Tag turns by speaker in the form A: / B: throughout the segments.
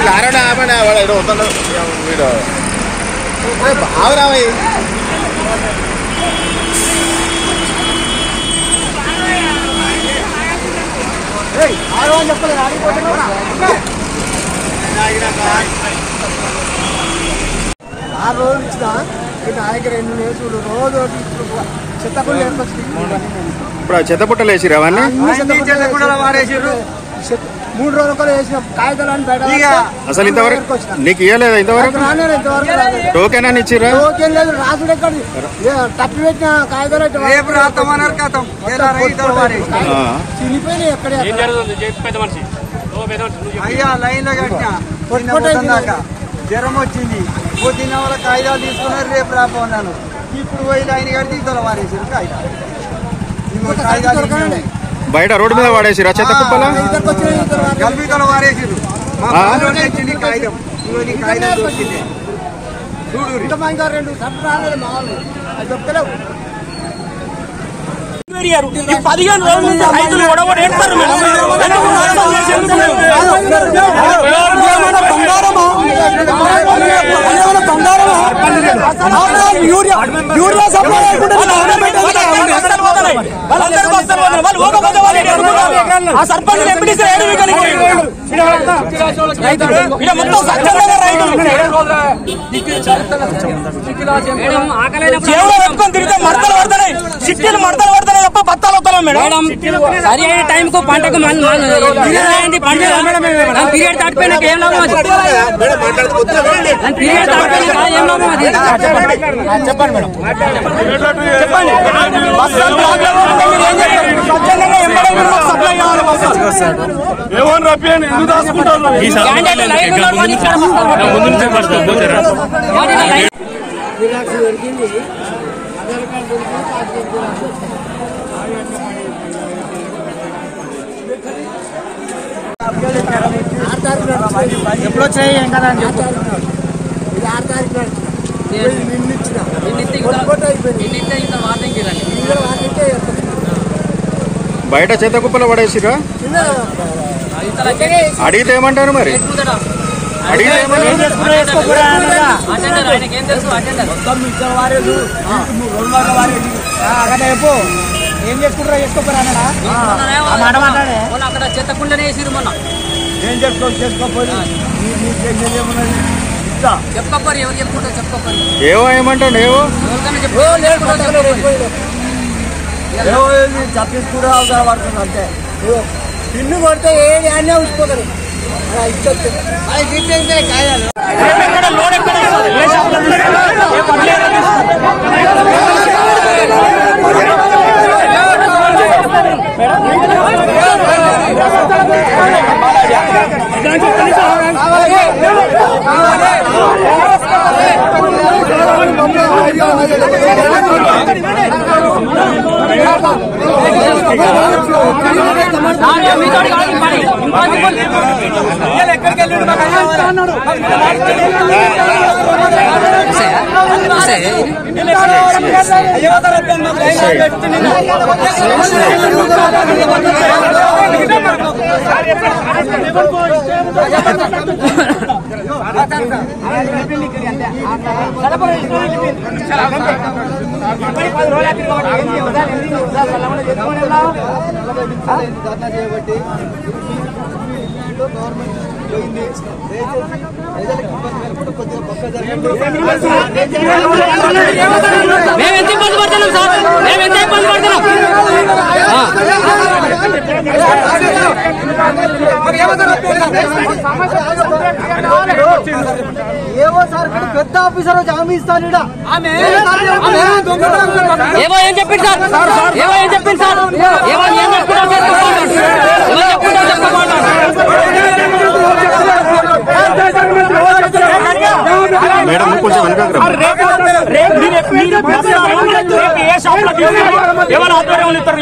A: Lorry ఆపండి వస్తాను వీడు బాగురావయ్యి
B: రోజులు ఇచ్చిన నాయకు 2 నిమిషాలు రోజు చెత్తపుట్టలు
A: ఇప్పుడు చెత్తపుట్టలు వేసిరు అవన్నీ
B: 3 రోజులు వేసిన కాగితాలు బయట
A: అసలు ఇంతవరకు నీకు ఇవ్వలేదా ఇంతవరకు టోకెన్ అని ఇచ్చిరా
B: టోకెన్ లేదు రాసుడు ఎక్కడ తప్పి పెట్టిన కాగితాలు చినిపోయినాయి ఎక్కడ
C: అయ్యా లైన్ లో కట్టినా జ్వరం వచ్చింది పొద్దున్న వాళ్ళ కాగితాలు తీసుకున్నారు రేపు రాపోన్నాను ఇప్పుడు పోయి లైన్ కడితే ఇతర వారేసారు కాగితాలు
A: బయట రోడ్డు మీద వాడేసిరా చెత్త కుప్పలా
C: గల్బీతల వారేసారు వచ్చింది కాగితం ఇవన్నీ కాగితం దొరికింది చూడు
B: 2 సర్లు రాలేదు మా వాళ్ళు అది దొక్కలేవు
D: 15 రోజుల నుంచి రైతులు గొడవడేస్తారు ఆ సర్పంచ్ ఎంపీటీసీ మొత్తం సత్యంగా రైతులు పెట్టుకొని తిరిగితే మడతలు పడతాయి చిట్టీలు మడతలు పడతాయి తప్ప బత్తాలు వస్తాం మేడం సరి అయిన టైం కు పంటకు పీరియడ్ దాటిపోయినా ఏం లాభం పీరియడ్ దాటిపోయినా ఏం లాభం అది చెప్పండి మేడం చెప్పండి
B: ఎప్పుడు వచ్చాయి ఏం కదా అని చెప్పి ఇది 6 తారీఖు
A: బయట చెత్త కుప్పలు పడేసిరా అడిగితే ఏమంటారు మరి అడిగితే
B: ఏం చేసుకుంటారా చేసుకోపోరా
D: అక్కడ చెత్తకుండానే వేసిరు మొన్న
C: ఏం చేసుకోపోయి
D: చెప్పకపోరు ఎవరు చెప్పుకుంటారు చెప్పకపోరు
A: ఏవో ఏమంటాడు ఏవో
C: తప్పించుకుంటూ అవసరం పడుతుంది అంతే
B: పిన్ను కొడితే ఏది అన్నీ ఉంచుకోగలరు అలా ఇచ్చేస్తే కాయాలి
C: చేయబట్టి ఏవో సార్ పెద్ద ఆఫీసర్ వచ్చి హామీ ఇస్తాను
D: ఏవో ఏం చెప్పింది సార్ ఏవో ఏం చెప్పింది సార్ ఏవో ఏం
A: మేడం కొంచెం
D: ఏ షాప్ లో ఎవరు ఆధ్వర్యంలో ఇస్తారు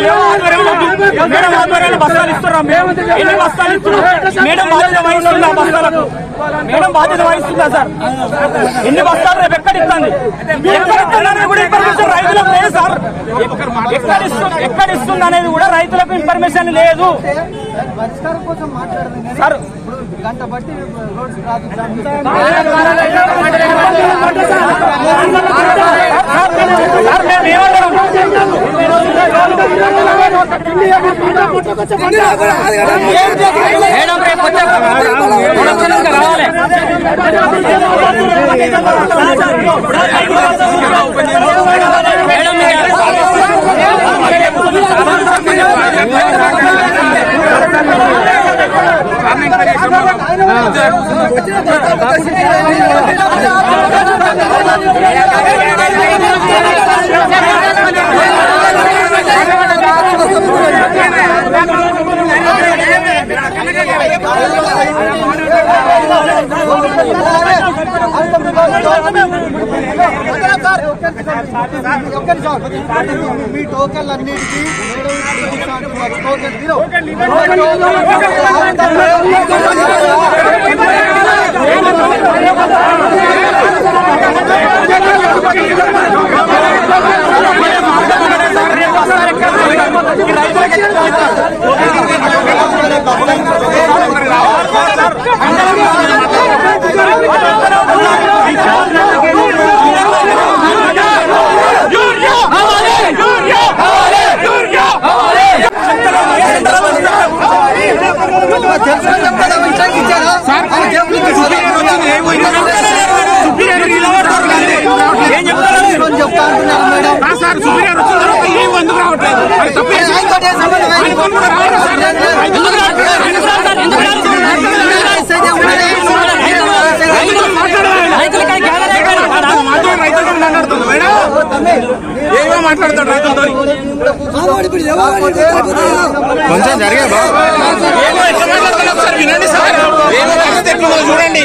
D: మేడం ఆధ్వర్యంలో బస్తాలు ఇస్తారా ఎన్ని బస్తాలు ఇస్తున్నారు మేడం బాధ్యత వహిస్తుందా బస్తాలకు మేడం బాధ్యత వహిస్తుందా సార్ ఎన్ని బస్తాలు రేపు ఎక్కడ ఇస్తుంది ఎక్కడ ఇస్తున్నారు రైతులకు లేదు సార్ ఎక్కడ ఇస్తుంది అనేది కూడా రైతులకు ఇన్ఫర్మేషన్ లేదు.
C: పరిష్కారం కోసం మాట్లాడుతుంది
D: సార్
C: గంట బట్టి రోడ్డు ట్రాఫిక్ జామ్ మీ టోకెన్లు అన్నిటికీ
A: మాట్లాడతాడు రైతులతో కొంచెం జరిగే సార్ వినండి సార్ చూడండి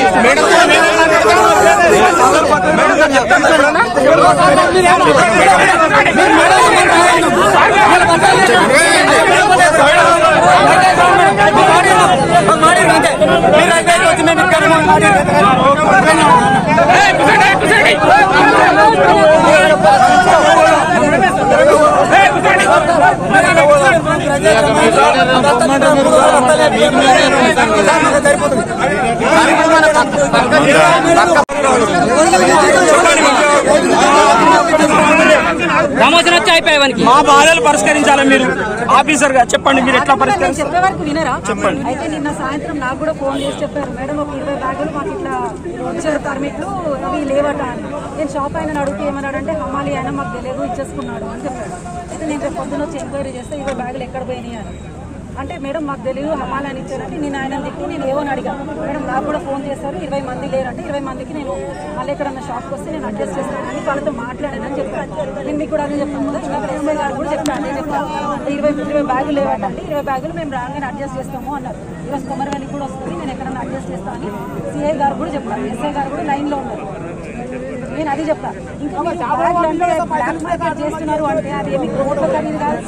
D: మా బాధలు పరిష్కరించాలి. మీరు ఆఫీసర్ గా చెప్పండి, మీరు ఎట్లా పరిష్కరించాలి
E: చెప్పే వరకు వినరా?
D: చెప్పండి.
E: అయితే నిన్న సాయంత్రం నాకు కూడా ఫోన్ చేసి చెప్పారు, మేడం ఒక 20 బ్యాగులు మాకు ఇట్లా వచ్చారు పర్మిట్లు, అవి లేవట అని. నేను షాప్ ఆయన అడుగుతూ ఏమన్నాడంటే హమాలి అయినా మాకు తెలియదు ఇచ్చేసుకున్నాడు అని చెప్పాడు. అయితే నేను రేపు పొద్దున వచ్చి ఎంక్వైరీ చేస్తే 20 బ్యాగులు ఎక్కడ పోయినాయి అని. అంటే మేడం మాకు తెలియదు హమాలి అని ఇచ్చారంటే నేను ఆయన తిట్టి నేను ఏమని అడిగాను. మేడం నాకు కూడా ఫోన్ చేశారు 20 మంది లేరంటే 20 మందికి నేను మళ్ళీ ఎక్కడన్నా షాప్కి వస్తే నేను అడ్జస్ట్ చేస్తాను అని వాళ్ళతో మాట్లాడానని చెప్పాను. నేను మీకు కూడా అదే చెప్పాను కదా, ఇంకా ఎస్ఐ గారు కూడా చెప్పాను. నేను చెప్పాను 20 బ్యాగులు లేవటండి, 20 బ్యాగులు మేము రాగానే అడ్జస్ట్ చేస్తాము అన్నారు. ఈరోజు కొమరవెల్లి కూడా వస్తుంది, నేను ఎక్కడన్నా అడ్జస్ట్ చేస్తాను అని సిఐ గారు కూడా చెప్పాను. ఎస్ఐ గారు కూడా లైన్లో ఉన్నారు. నేను అది చెప్పాను. ఇంకా బ్యాగులు అంటే బ్లాక్ మార్కెట్ చేస్తున్నారు అంటే అది ఏమి కోట్ల ఖరీదు కాదు.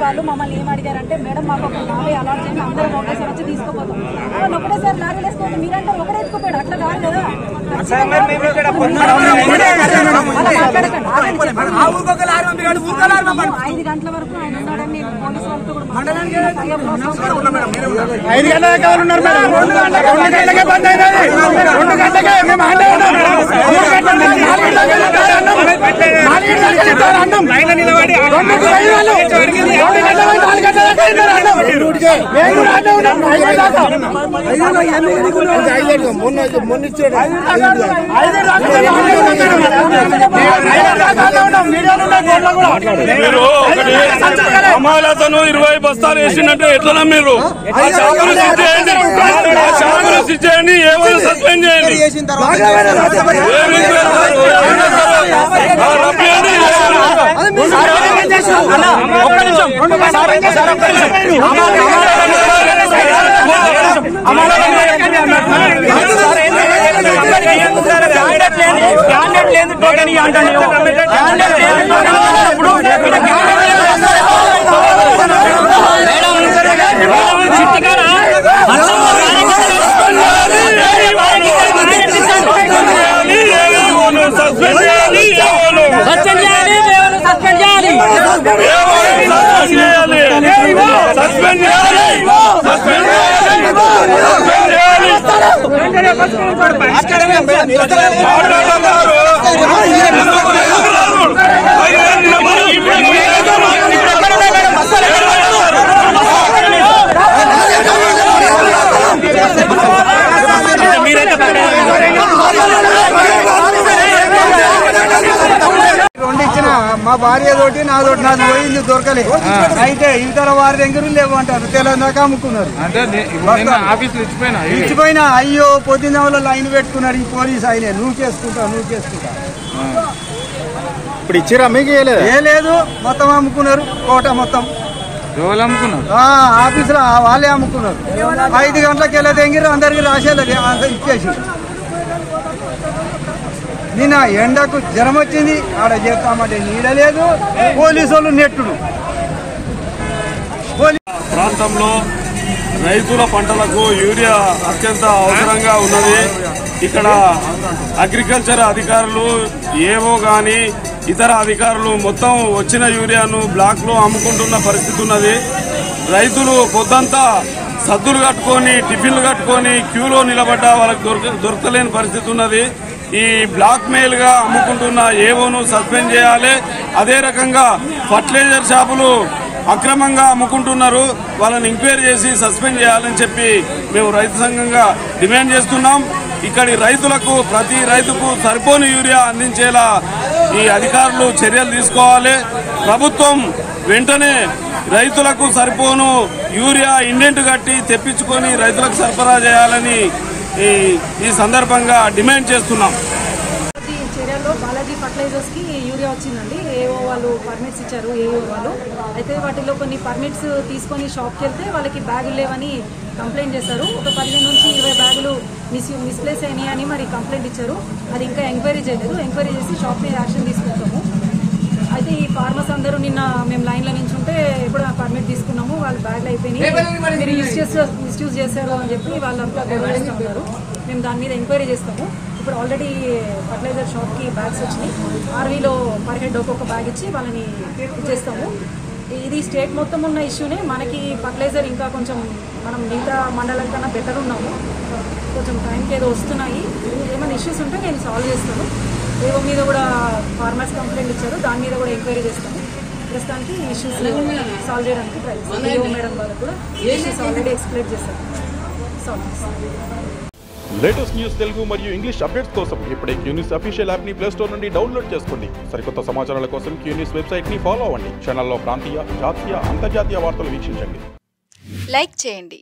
E: వాళ్ళు మమ్మల్ని ఏం అడిగారంటే మేడం మాకు ఒక లారీ అలాట్ చేయండి, అందరం ఒకటేసారి వచ్చి తీసుకుపోతాం. ఒకటేసారి లారీలు వేసుకోండి మీరంటే ఒకటే ఎత్తుకుపోయాడు, అట్లా కాదు కదా. 5 గంటల వరకు ఆయన ఉన్నాడని నేను పోలీసు వాళ్ళతో కూడా
A: 5 గంటలకే ఉన్నారు మేడం, 2 గంటలకే బంద్ అయినది, 2 గంటలకే మేము ఆడే ఉన్నాం, 3 గంటలకే 4 గంటలకే అన్నం 2 నిలబడి 2 గంటలకే 4 గంటలకే అన్నం మేము కూడా ఆడే ఉన్నాం. 5 దాకా మొన్న ఇచ్చాడు 5
F: అమాలతను 20 బస్తాలు వేసిందంటే ఎట్లా మీరు చేయండి, ఏమైనా సస్పెండ్ చేయండి.
D: క్యాండిడేట్ లేదు టోకెన్
C: రెండు ఇచ్చిన మా భార్య తోటి నాది పోయింది దొరకలే. అయితే ఇతర వారి దగ్గర లేవు అంటారు. తెలంగాణ అమ్ముకున్నారు. ఇచ్చిపోయినా అయ్యో పొద్దున్న లైన్ పెట్టుకున్నారు ఈ పోలీసు ఆయన. నువ్వు చేసుకుంటా
A: ఇప్పుడు ఇచ్చిరా మీకు
C: ఏ లేదు. మొత్తం అమ్ముకున్నారు. కోట మొత్తం ఆఫీసులో వాళ్ళే అమ్ముకున్నారు. 5 గంటలకు వెళ్ళే దగ్గర అందరికి రాసేది ఇచ్చేసి. నిన్న ఎండకు జ్వరం వచ్చింది. ఆడ చేస్తామంటే నీడ లేదు. పోలీసు వాళ్ళు నెట్టుడు.
F: ప్రాంతంలో రైతుల పంటలకు యూరియా అత్యంత అవసరంగా ఉన్నది. ఇక్కడ అగ్రికల్చర్ అధికారులు ఏవో గాని ఇతర అధికారులు మొత్తం వచ్చిన యూరియాను బ్లాక్ లో అమ్ముకుంటున్న పరిస్థితి ఉన్నది. రైతులు పొద్దంతా సద్దులు కట్టుకొని టిఫిన్లు కట్టుకొని క్యూలో నిలబడ్డా వాళ్ళకి దొరకలేని పరిస్థితి ఉన్నది. ఈ బ్లాక్ మెయిల్ గా అమ్ముకుంటున్న ఏవోను సస్పెండ్ చేయాలి. అదే రకంగా ఫర్టిలైజర్ షాపులు అక్రమంగా అమ్ముకుంటున్నారు. వాళ్ళని ఎంక్వైరీ చేసి సస్పెండ్ చేయాలని చెప్పి మేము రైతు సంఘంగా డిమాండ్ చేస్తున్నాం. ఇక్కడి రైతులకు ప్రతి రైతుకు సరిపోని యూరియా అందించేలా ఈ అధికారులు చర్యలు తీసుకోవాలి. ప్రభుత్వం వెంటనే రైతులకు సరిపోను యూరియా ఇండెంట్ కట్టి తెప్పించుకొని రైతులకు సరఫరా చేయాలని ఈ సందర్భంగా డిమాండ్ చేస్తున్నాం.
E: చర్యల్లో బాలాజీ ఫర్టిలైజర్స్ కి యూరియా వచ్చిందండి. ఏఓ వాళ్ళు పర్మిట్స్ ఇచ్చారు. ఏఓ వాళ్ళు అయితే వాటిలో కొన్ని పర్మిట్స్ తీసుకొని షాప్కి వెళ్తే వాళ్ళకి బ్యాగులు లేవని కంప్లైంట్ చేశారు. ఒక 15 నుంచి 20 బ్యాగులు మిస్ప్లేస్ అయినాయి అని మరి కంప్లైంట్ ఇచ్చారు. అది ఇంకా ఎంక్వైరీ చేయలేదు. ఎంక్వైరీ చేసి షాప్ మీద యాక్షన్ తీసుకుంటాము. అయితే ఈ ఫార్మర్స్ అందరూ నిన్న మేము లైన్లో నించుంటే ఎప్పుడు పర్మిట్ తీసుకున్నాము. వాళ్ళు బ్యాగ్లు అయిపోయినాయి, మీరు మిస్యూజ్ చేశారు అని చెప్పి వాళ్ళంతా గొడవ చేస్తున్నారు. మేము దాని మీద ఎంక్వైరీ చేస్తాము. ఇప్పుడు ఆల్రెడీ ఫర్టిలైజర్ షాప్కి బ్యాగ్స్ వచ్చినాయి. ఆర్వీలో పర్ హెడ్ ఒక్కొక్క బ్యాగ్ ఇచ్చి వాళ్ళని ఇచ్చేస్తాము. ఇది స్టేట్ మొత్తం ఉన్న ఇష్యూనే. మనకి ఫర్టిలైజర్ ఇంకా కొంచెం మనం మిగతా మండలం కన్నా బెటర్ ఉన్నాము. కొంచెం టైంకి ఏదో వస్తున్నాయి. ఏమైనా ఇష్యూస్ ఉంటే నేను సాల్వ్ చేస్తాను. ఏవో మీద కూడా ఫార్మర్స్ కంప్లైంట్ ఇచ్చారు. దాని మీద కూడా ఎంక్వైరీ చేస్తాము. ప్రస్తుతానికి ఇష్యూస్ సాల్వ్ చేయడానికి ట్రై చేస్తాం. ఏవో మేడం వాళ్ళకు కూడా ఇష్యూస్ ఆల్రెడీ ఎక్స్ప్లెయిన్ చేశారు. సాల్వ్ చేస్తాం.
G: లేటెస్ట్ న్యూస్ తెలుగు మరియు ఇంగ్లీష్ అప్డేట్స్ కోసం ఇప్పుడే క్యూన్యూస్ అఫీషియల్ యాప్ ని ప్లే స్టోర్ నుండి డౌన్లోడ్ చేసుకోండి. సరికొత్త సమాచారాల కోసం క్యూన్యూస్ వెబ్సైట్ ని ఫాలో అవ్వండి. ఛానల్లో ప్రాంతీయ, జాతీయ, అంతర్జాతీయ వార్తలు వీక్షించండి.
H: లైక్ చేయండి.